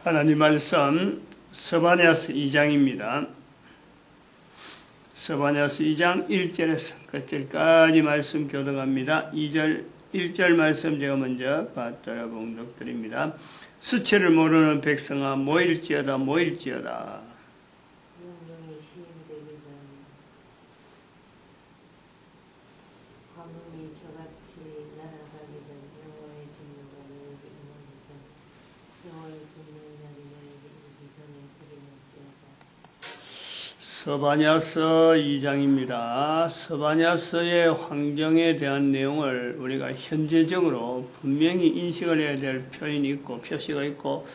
하나님 말씀 스바냐서 2장입니다. 스바냐서 2장 1절에서 끝절까지 말씀 교독합니다. 1절 말씀 제가 먼저 받들어 봉독드립니다. 수치를 모르는 백성아 모일지어다 모일지어다. 명령이 시행되기 전 화물이 겨같이 날아가기 전 여호와의 진노가 너에게 임하기 전 여호와의 분노의 날이 너에게 이르기 전에 그리할지어다. 스바냐서 2장입니다. 스바냐서의 환경에 대한 내용을 우리가 현재적으로 분명히 인식을 해야 될 표현이 있고 표시가 있고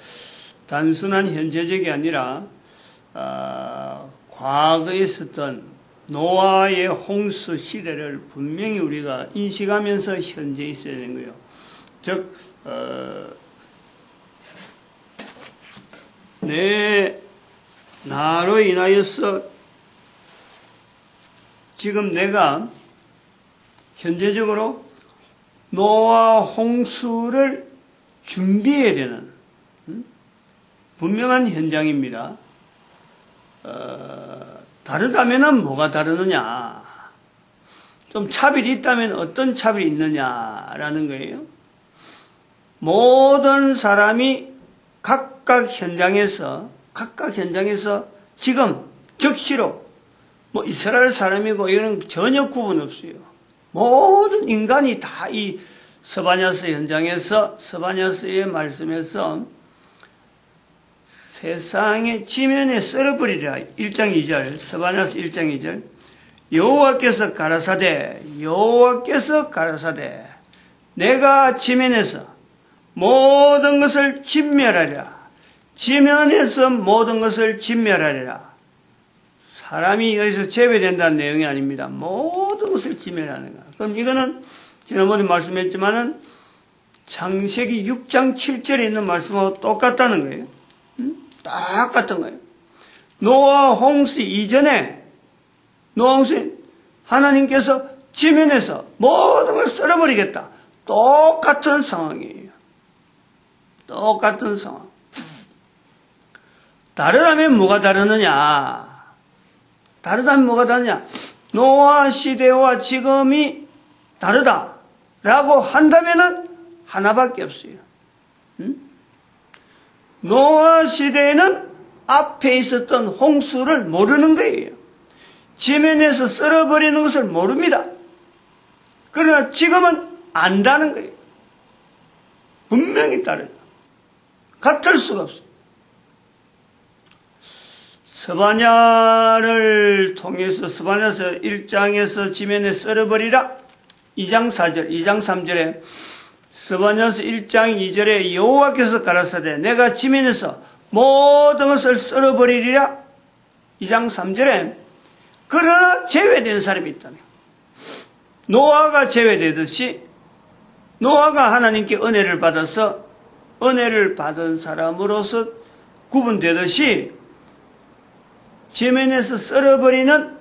단순한 현재적이 아니라 과거에 있었던 노아의 홍수 시대를 분명히 우리가 인식하면서 현재 있어야 되는 거예요. 즉 내 나로 인하여서 지금 내가 현재적으로 노아 홍수를 준비해야 되는 분명한 현장입니다. 다르다면 뭐가 다르느냐? 좀 차별이 있다면 어떤 차별이 있느냐라는 거예요. 모든 사람이 각각 현장에서 지금 즉시로 뭐 이스라엘 사람이고 이거는 전혀 구분 없어요. 모든 인간이 다 이 스바냐서 현장에서 스바냐서의 말씀에서 세상의 지면에 썰어버리리라. 1장 2절 스바냐서 1장 2절 여호와께서 가라사대 내가 지면에서 모든 것을 진멸하리라. 지면에서 모든 것을 진멸하리라. 사람이 여기서 제외된다는 내용이 아닙니다. 모든 것을 진멸하는 거야. 그럼 이거는 지난번에 말씀했지만은 창세기 6장 7절에 있는 말씀하고 똑같다는 거예요. 똑같은 거예요. 노아 홍수 이전에 하나님께서 지면에서 모든 걸 썰어버리겠다. 똑같은 상황이에요. 똑같은 상황. 다르다면 뭐가 다르느냐? 노아 시대와 지금이 다르다라고 한다면은 하나밖에 없어요. 노아 시대에는 앞에 있었던 홍수를 모르는 거예요. 지면에서 썰어버리는 것을 모릅니다. 그러나 지금은 안다는 거예요. 분명히 다르다. 같을 수가 없어요. 스바냐를 통해서 스바냐서 1장에서 지면에 썰어버리라. 2장 4절, 2장 3절에 스바냐서 1장 2절에 여호와께서 가라사대 내가 지면에서 모든 것을 썰어버리리라. 2장 3절에 그러나 제외된 사람이 있다며. 노아가 제외되듯이 노아가 하나님께 은혜를 받아서 은혜를 받은 사람으로서 구분되듯이 지면에서 썰어버리는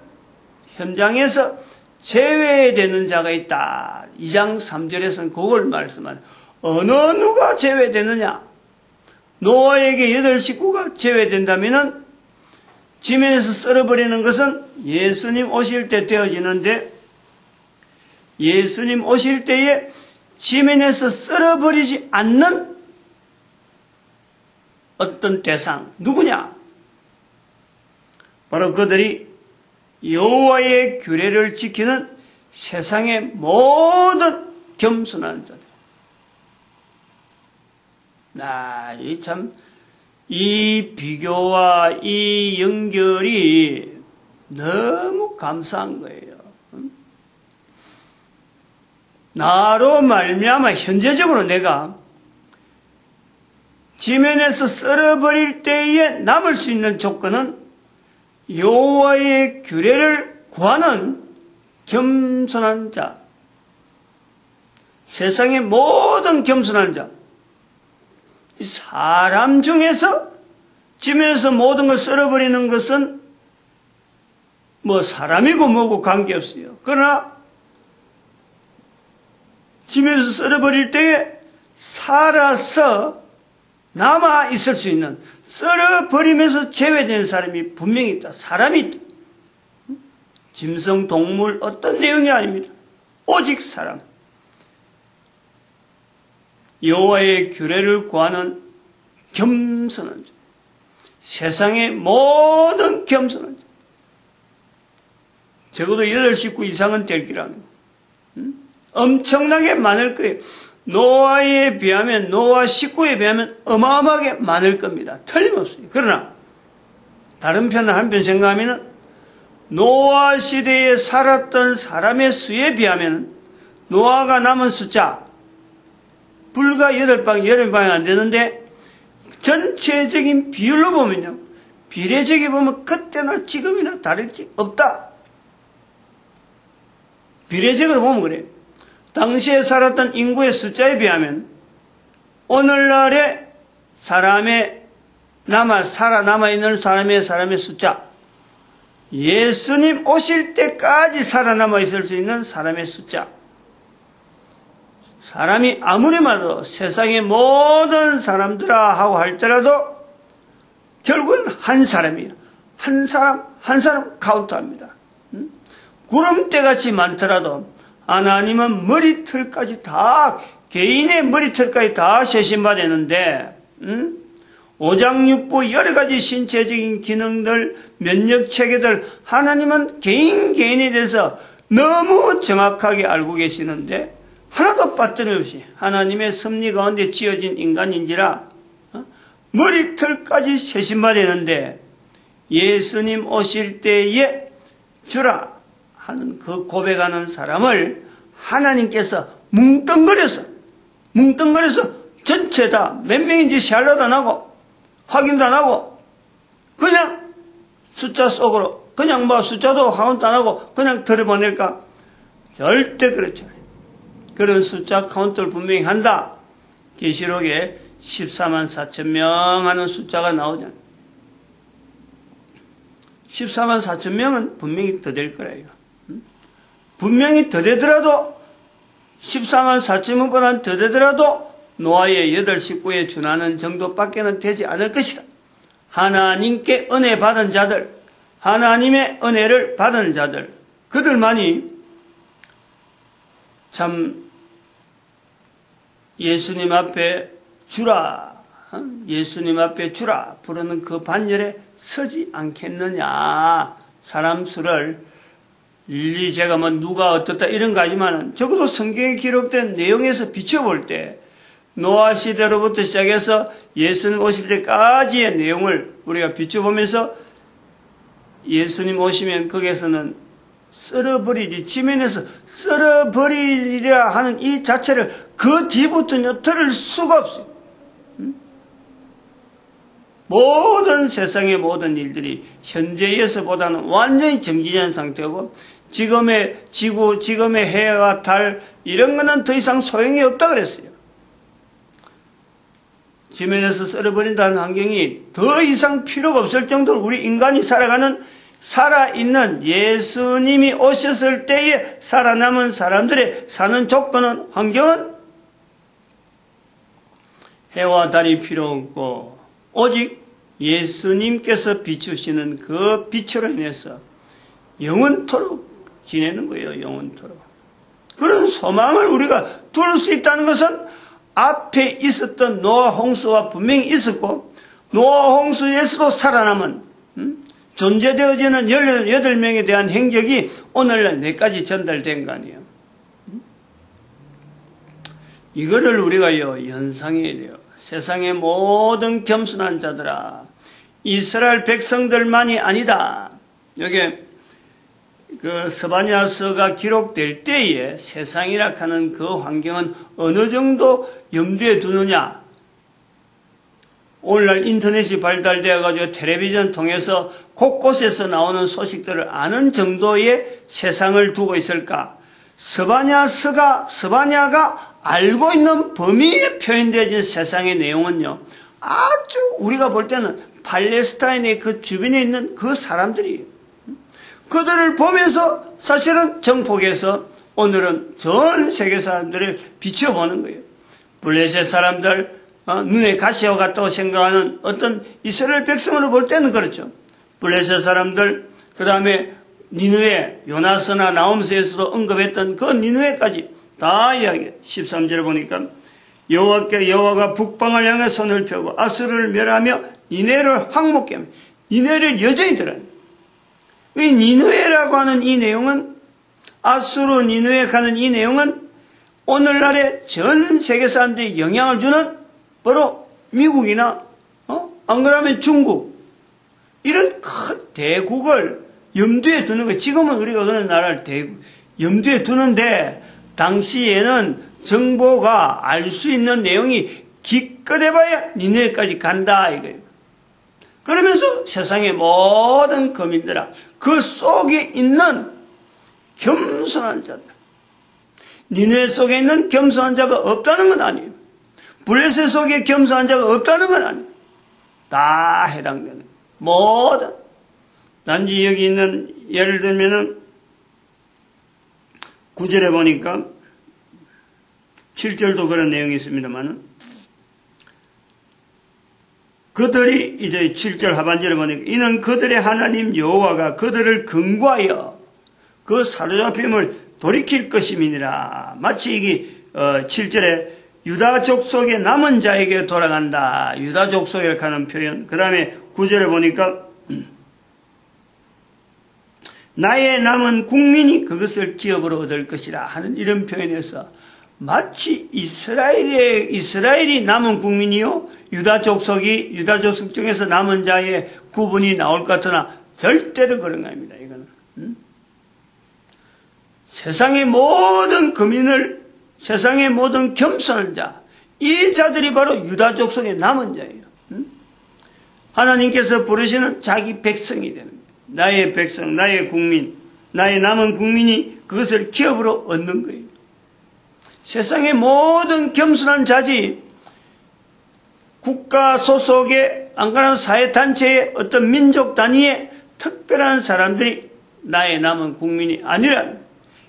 현장에서 제외되는 자가 있다. 2장 3절에서는 그걸 말씀하는 어느 누가 제외되느냐? 노아에게 8식구가 제외된다면 지면에서 썰어버리는 것은 예수님 오실 때 되어지는데 예수님 오실 때에 지면에서 썰어버리지 않는 어떤 대상 누구냐? 바로 그들이 여호와의 규례를 지키는 세상의 모든 겸손한 자들. 이 비교와 이 연결이 너무 감사한 거예요. 나로 말미암아 현재적으로 내가 지면에서 썰어버릴 때에 남을 수 있는 조건은 여호와의 규례를 구하는 겸손한 자, 세상의 모든 겸손한 자, 사람 중에서 지면에서 모든 걸 썰어버리는 것은 뭐 사람이고 뭐고 관계없어요. 그러나 지면에서 썰어버릴 때에 살아서 남아 있을 수 있는, 썰어버리면서 제외된 사람이 분명히 있다. 사람이 있다. 짐승, 동물, 어떤 내용이 아닙니다. 오직 사람. 여호와의 규례를 구하는 겸손한 자. 세상의 모든 겸손한 자. 적어도 8식구 이상은 될 기라는. 엄청나게 많을 거예요. 노아에 비하면, 노아 식구에 비하면 어마어마하게 많을 겁니다. 틀림없어요. 그러나 다른 편을 한편 생각하면 노아 시대에 살았던 사람의 수에 비하면 노아가 남은 숫자 불과 8방, 10방이 안 되는데 전체적인 비율로 보면요. 비례적에 보면 그때나 지금이나 다를 게 없다. 비례적으로 보면 그래요. 당시에 살았던 인구의 숫자에 비하면 오늘날의 살아남아있는 사람의 숫자, 예수님 오실 때까지 살아남아있을 수 있는 사람의 숫자, 사람이 아무리 많아도 세상의 모든 사람들아 하고 할지라도 결국은 한 사람이에요. 한 사람 카운트합니다. 구름대같이 많더라도 하나님은 머리털까지 다, 개인의 머리털까지 다 세심받았는데, 오장육부 여러 가지 신체적인 기능들, 면역 체계들, 하나님은 개인에 대해서 너무 정확하게 알고 계시는데, 하나도 빠뜨림없이 하나님의 섭리 가운데 지어진 인간인지라, 머리털까지 세심받았는데, 예수님 오실 때에 주라 하는 그 고백하는 사람을 하나님께서 뭉뚱그려서 전체 다 몇 명인지 샬롯 안 하고 확인도 안 하고 그냥 숫자 속으로 그냥 숫자도 카운트 안 하고 그냥 들여보낼까? 절대 그렇지 않아요. 그런 숫자 카운트를 분명히 한다. 계시록에 14만 4천 명 하는 숫자가 나오잖아요. 14만 4천 명은 분명히 더 될 거예요. 분명히 더 되더라도 14만 4천 명보다는 더 되더라도 노아의 8식구에 준하는 정도밖에는 되지 않을 것이다. 하나님께 은혜 받은 자들, 하나님의 은혜를 받은 자들, 그들만이 참 예수님 앞에 주라, 예수님 앞에 주라 부르는 그 반열에 서지 않겠느냐. 사람 수를 일일이 제가 누가 어떻다 이런 거 하지만은 적어도 성경에 기록된 내용에서 비춰볼 때 노아 시대로부터 시작해서 예수님 오실 때까지의 내용을 우리가 비춰보면서 예수님 오시면 거기에서는 썰어버리지, 지면에서 썰어버리리라 하는 이 자체를 그 뒤부터는 들을 수가 없어요. 모든 세상의 모든 일들이 현재에서보다는 완전히 정지된 상태고 지금의 지구, 지금의 해와 달 이런 거는 더 이상 소용이 없다 그랬어요. 지면에서 썰어버린다는 환경이 더 이상 필요가 없을 정도로 우리 인간이 살아있는 예수님이 오셨을 때에 살아남은 사람들의 사는 조건은, 환경은 해와 달이 필요 없고 오직 예수님께서 비추시는 그 빛으로 인해서 영원토록 지내는 거예요. 영원토록. 그런 소망을 우리가 둘 수 있다는 것은 앞에 있었던 노아 홍수와 분명히 있었고 노아 홍수에서도 살아남은 존재되어지는 18명에 대한 행적이 오늘날 내까지 전달된 거 아니에요. 이거를 우리가 연상해야 돼요. 세상의 모든 겸손한 자들아, 이스라엘 백성들만이 아니다. 여기 그 스바냐서가 기록될 때에 세상이라 하는 그 환경은 어느 정도 염두에 두느냐. 오늘날 인터넷이 발달되어가지고 텔레비전 통해서 곳곳에서 나오는 소식들을 아는 정도의 세상을 두고 있을까? 스바냐가 알고 있는 범위에 표현되어진 세상의 내용은요, 아주 우리가 볼 때는 팔레스타인의 그 주변에 있는 그 사람들이에요. 그들을 보면서 사실은 정폭에서 오늘은 전 세계 사람들을 비춰보는 거예요. 블레셋 사람들, 눈에 가시와 같다고 생각하는 어떤 이스라엘 백성으로 볼 때는 그렇죠. 블레셋 사람들, 그 다음에 니느웨, 요나서나 나홈서에서도 언급했던 그 니느웨까지 다 이야기해요. 13절에 보니까 여호와가 북방을 향해 손을 펴고 아수르를 멸하며 니느웨를 항복케 하며 니느웨를 여전히 들어요. 이 니느웨라고 하는 이 내용은, 아수르 니느웨 가는 이 내용은 오늘날의 전 세계 사람들이 영향을 주는 바로 미국이나 안 그러면 중국, 이런 큰 대국을 염두에 두는 거예요. 지금은 우리가 그런 나라를 염두에 두는데 당시에는 정보가 알 수 있는 내용이 기껏해봐야 니네까지 간다 이거예요. 그러면서 세상의 모든 거민들아, 그 속에 있는 겸손한 자들, 니네 속에 있는 겸손한 자가 없다는 건 아니에요. 블레셋 속에 겸손한 자가 없다는 건 아니에요. 다 해당되는 거예요. 모든. 단지 여기 있는, 예를 들면은 9절에 보니까 7절도 그런 내용이 있습니다만은, 그들이 이제 7절 하반절에 보니까 이는 그들의 하나님 여호와가 그들을 근거하여 그 사로잡힘을 돌이킬 것임이니라. 마치 이게 7절에 유다 족속의 남은 자에게 돌아간다. 유다 족속이라고 하는 표현. 그 다음에 9절에 보니까 나의 남은 국민이 그것을 기업으로 얻을 것이라 하는 이런 표현에서 마치 이스라엘이 남은 국민이요, 유다 족속 중에서 남은 자의 구분이 나올 것 같으나 절대로 그런 거 아닙니다. 이거는 세상의 모든 거민을, 세상의 모든 겸손한 자, 이 자들이 바로 유다 족속의 남은 자예요. 하나님께서 부르시는 자기 백성이 되는 거예요. 나의 백성, 나의 국민, 나의 남은 국민이 그것을 기업으로 얻는 거예요. 세상의 모든 겸손한 자지 국가 소속의 안 그러면 사회단체의 어떤 민족 단위의 특별한 사람들이 나의 남은 국민이 아니란,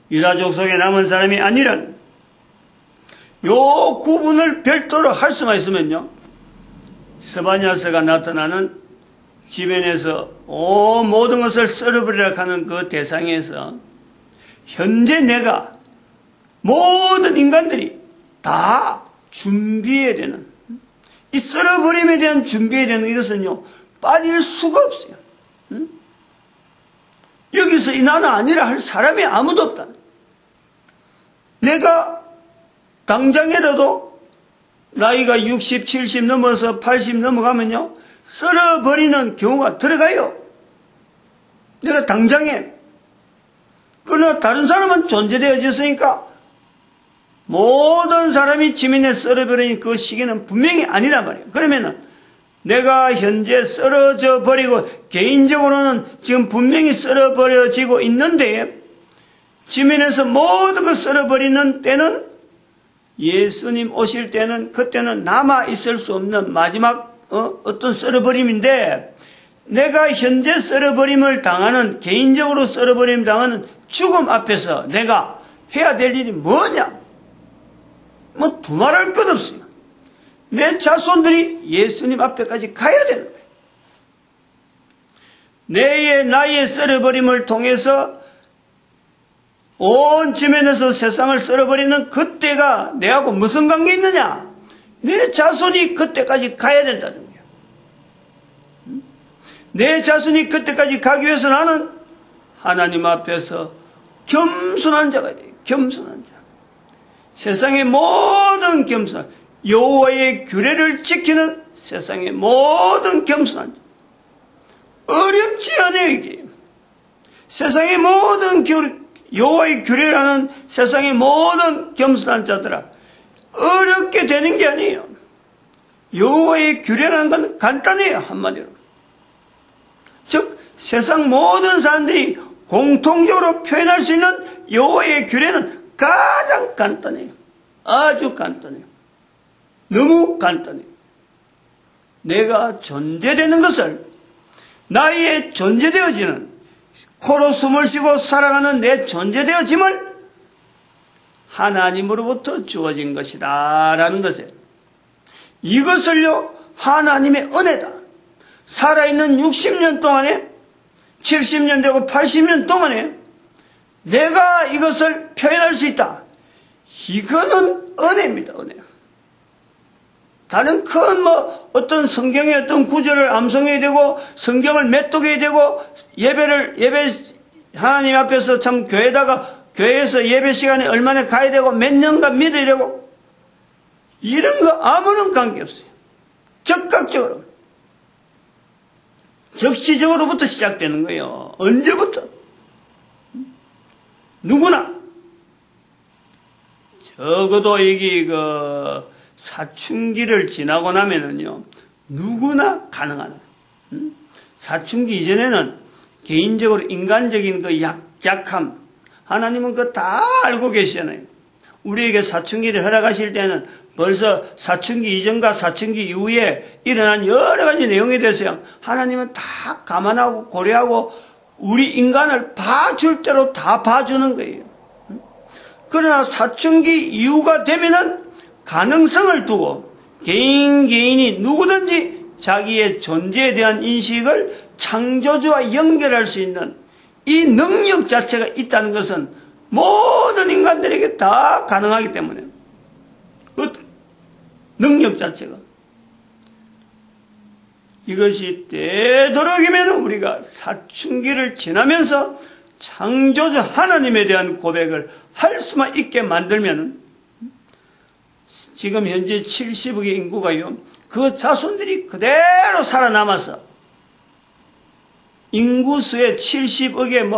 유다족 속에 남은 사람이 아니란, 요 구분을 별도로 할 수만 있으면요, 스바냐서가 나타나는 지변에서 모든 것을 썰어버리라 하는 그 대상에서 현재 내가 모든 인간들이 다 준비해야 되는, 이 썰어버림에 대한 준비해야 되는 이것은요, 빠질 수가 없어요. 여기서 나는 아니라 할 사람이 아무도 없다. 내가 당장이라도 나이가 60, 70 넘어서 80 넘어가면요, 썰어버리는 경우가 들어가요. 내가 당장에. 그러나 다른 사람은 존재되어졌으니까 모든 사람이 지면에 썰어버리는 그 시기는 분명히 아니란 말이에요. 그러면은 내가 현재 썰어져 버리고 개인적으로는 지금 분명히 썰어버려지고 있는데 지면에서 모든 걸 썰어버리는 때는 예수님 오실 때는 그때는 남아 있을 수 없는 마지막 어떤 썰어버림인데 내가 현재 썰어버림을 당하는 개인적으로 썰어버림 당하는 죽음 앞에서 내가 해야 될 일이 뭐냐? 뭐 두말할 것 없어요. 내 자손들이 예수님 앞에까지 가야 되는 거예요. 나의 썰어버림을 통해서 온 지면에서 세상을 썰어버리는 그때가 내하고 무슨 관계 있느냐? 내 자손이 그때까지 가야 된다는 거예요. 내 자손이 그때까지 가기 위해서 나는 하나님 앞에서 겸손한 자가 돼요. 겸손한 자. 세상의 모든 겸손한, 여호와의 규례를 지키는 세상의 모든 겸손한 자. 어렵지 않아요, 이게. 세상의 모든 여호와의 규례라는 세상의 모든 겸손한 자들아, 어렵게 되는 게 아니에요. 여호와의 규례라는 건 간단해요, 한마디로. 즉 세상 모든 사람들이 공통적으로 표현할 수 있는 여호와의 규례는 가장 간단해요. 아주 간단해요. 너무 간단해요. 내가 존재되는 것을, 나의 존재되어지는, 코로 숨을 쉬고 살아가는 내 존재되어짐을 하나님으로부터 주어진 것이다 라는 것이에요. 이것을요 하나님의 은혜다. 살아있는 60년 동안에 70년 되고 80년 동안에 내가 이것을 표현할 수 있다. 이거는 은혜입니다. 은혜. 다른 큰 어떤 성경의 어떤 구절을 암송해야 되고 성경을 메뚜게 되고 예배 하나님 앞에서 참 교회에서 예배 시간에 얼마나 가야 되고 몇 년간 믿어야 되고 이런 거 아무런 관계없어요. 적극적으로 적시적으로부터 시작되는 거예요. 언제부터? 누구나 적어도 여기 사춘기를 지나고 나면은요 누구나 가능한 사춘기 이전에는 개인적으로 인간적인 약함 하나님은 그거 다 알고 계시잖아요. 우리에게 사춘기를 허락하실 때는 벌써 사춘기 이전과 사춘기 이후에 일어난 여러 가지 내용에 대해서 하나님은 다 감안하고 고려하고 우리 인간을 봐줄 대로 다 봐주는 거예요. 그러나 사춘기 이후가 되면은 가능성을 두고 개인이 누구든지 자기의 존재에 대한 인식을 창조주와 연결할 수 있는 이 능력 자체가 있다는 것은 모든 인간들에게 다 가능하기 때문에 그 능력 자체가 이것이 되도록이면 우리가 사춘기를 지나면서 창조주 하나님에 대한 고백을 할 수만 있게 만들면 지금 현재 70억의 인구가요 그 자손들이 그대로 살아남아서 인구수의 70억의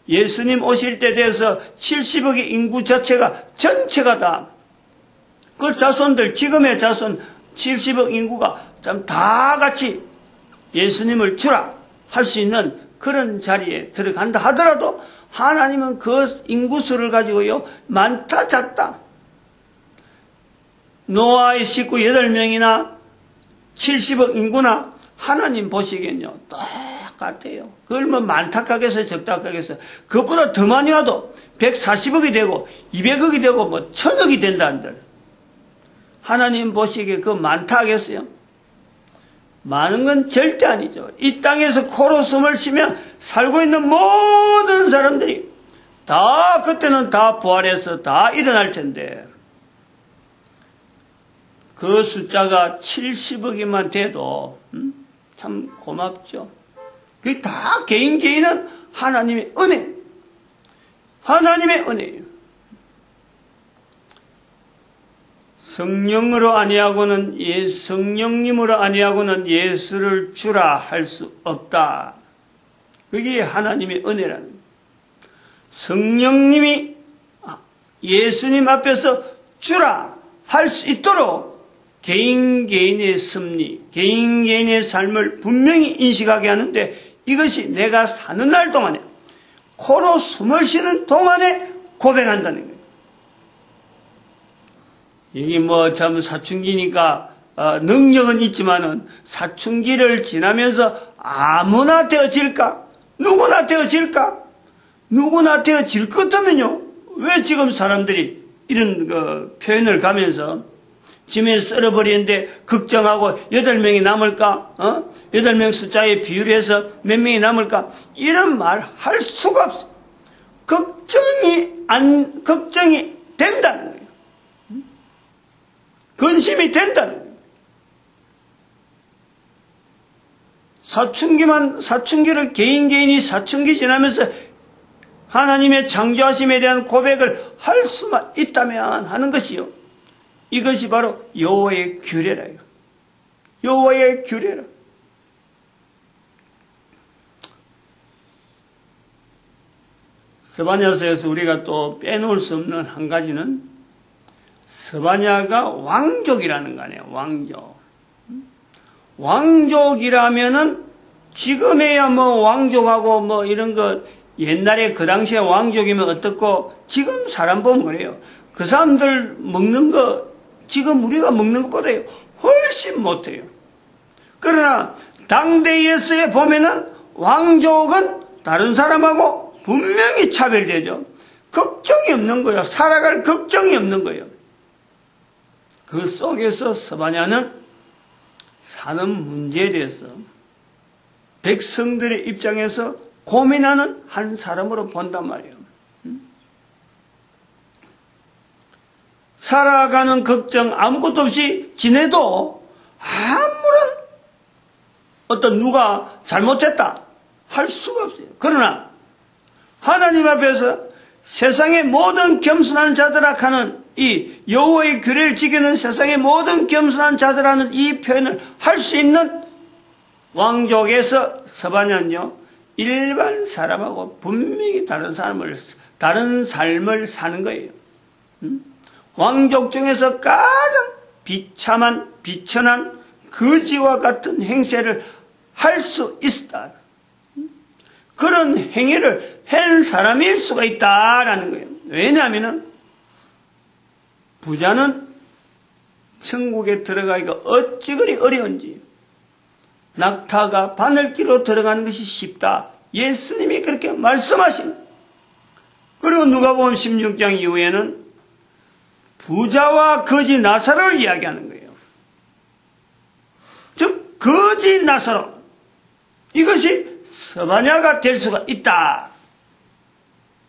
예수님 오실 때 돼서 70억의 인구 자체가 전체가 다 그 자손들 지금의 자손 70억 인구가 참 다 같이 예수님을 주라 할 수 있는 그런 자리에 들어간다 하더라도 하나님은 그 인구수를 가지고요 많다 작다 노아의 식구 8명이나 70억 인구나 하나님 보시기엔요 똑같아요. 그걸 많다 하겠어요 적다 하겠어요. 그것보다 더 많이 와도 140억이 되고 200억이 되고 1000억이 된다는들 하나님 보시기에 그거 많다 하겠어요? 많은 건 절대 아니죠. 이 땅에서 코로 숨을 쉬며 살고 있는 모든 사람들이 다 그때는 다 부활해서 다 일어날 텐데 그 숫자가 70억이만 돼도 참 고맙죠. 그게 다 개인은 하나님의 은혜. 하나님의 은혜예요. 성령으로 아니하고는 성령님으로 아니하고는 예수를 주라 할 수 없다. 그게 하나님의 은혜라는 거예요. 성령님이 예수님 앞에서 주라 할 수 있도록 개인의 섭리, 개인의 삶을 분명히 인식하게 하는데 이것이 내가 사는 날 동안에 코로 숨을 쉬는 동안에 고백한다는 거예요. 이게 참 사춘기니까 능력은 있지만은 사춘기를 지나면서 아무나 되어질까? 누구나 되어질까? 누구나 되어질 것 같으면요. 왜 지금 사람들이 이런 표현을 가면서 짐에 썰어버리는데 걱정하고 8명이 남을까? 8명 숫자에 비율해서 몇 명이 남을까? 이런 말 할 수가 없어. 걱정이 된다는 거예요. 근심이 된다는 거예요. 사춘기를 개인이 사춘기 지나면서 하나님의 창조하심에 대한 고백을 할 수만 있다면 하는 것이요. 이것이 바로 여호와의 규례라요. 여호와의 규례라. 스바냐서에서 우리가 또 빼놓을 수 없는 한 가지는 스바냐가 왕족이라는 거 아니에요. 왕족이라면은 지금에야 왕족하고 이런 거 옛날에 그 당시에 왕족이면 어떻고 지금 사람 보면 그래요. 그 사람들 먹는 거 지금 우리가 먹는 것보다 훨씬 못해요. 그러나 당대에서에 보면은 왕족은 다른 사람하고 분명히 차별되죠. 걱정이 없는 거예요. 살아갈 걱정이 없는 거예요. 그 속에서 스바냐는 사는 문제에 대해서 백성들의 입장에서 고민하는 한 사람으로 본단 말이에요. 살아가는 걱정 아무것도 없이 지내도 아무런 어떤 누가 잘못했다 할 수가 없어요. 그러나 하나님 앞에서 세상의 모든 겸손한 자들아 하는 이 여호와의 규례를 지키는 세상의 모든 겸손한 자들하는 이 표현을 할 수 있는 왕족에서 스바냐는요, 일반 사람하고 분명히 다른 삶을 사는 거예요. 왕족 중에서 가장 비참한, 비천한 거지와 같은 행세를 할 수 있다. 그런 행위를 한 사람일 수가 있다라는 거예요. 왜냐하면 부자는 천국에 들어가기가 어찌 그리 어려운지, 낙타가 바늘기로 들어가는 것이 쉽다. 예수님이 그렇게 말씀하신. 그리고 누가복음 16장 이후에는 부자와 거지 나사로를 이야기하는 거예요. 즉 거지 나사로, 이것이 스바냐가 될 수가 있다.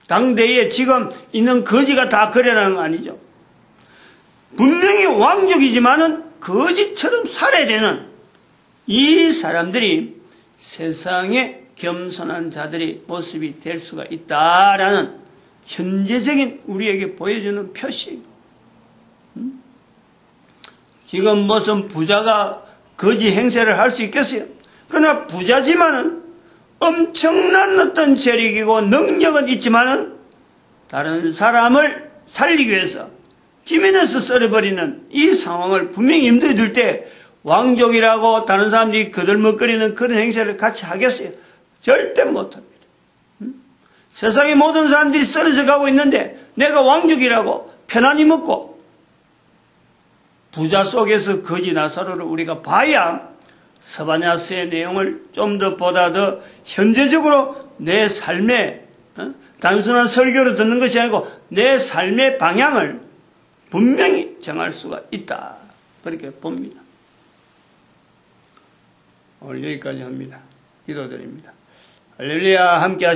당대에 지금 있는 거지가 다 그래라는 거 아니죠. 분명히 왕족이지만은 거지처럼 살아야 되는 이 사람들이 세상의 겸손한 자들의 모습이 될 수가 있다라는 현재적인 우리에게 보여주는 표시예요. 지금 무슨 부자가 거지 행세를 할 수 있겠어요? 그러나 부자지만은 엄청난 어떤 재력이고 능력은 있지만은 다른 사람을 살리기 위해서 지면에서 썰어버리는 이 상황을 분명히 염두에 둘 때 왕족이라고 다른 사람들이 거들먹거리는 그런 행세를 같이 하겠어요? 절대 못합니다. 세상의 모든 사람들이 썰어져 가고 있는데 내가 왕족이라고 편안히 먹고, 부자 속에서 거지 나사로를 우리가 봐야 스바냐서의 내용을 좀 더 보다 더 현재적으로 내 삶에, 단순한 설교로 듣는 것이 아니고 내 삶의 방향을 분명히 정할 수가 있다. 그렇게 봅니다. 오늘 여기까지 합니다. 기도드립니다. 할렐루야. 함께 하시고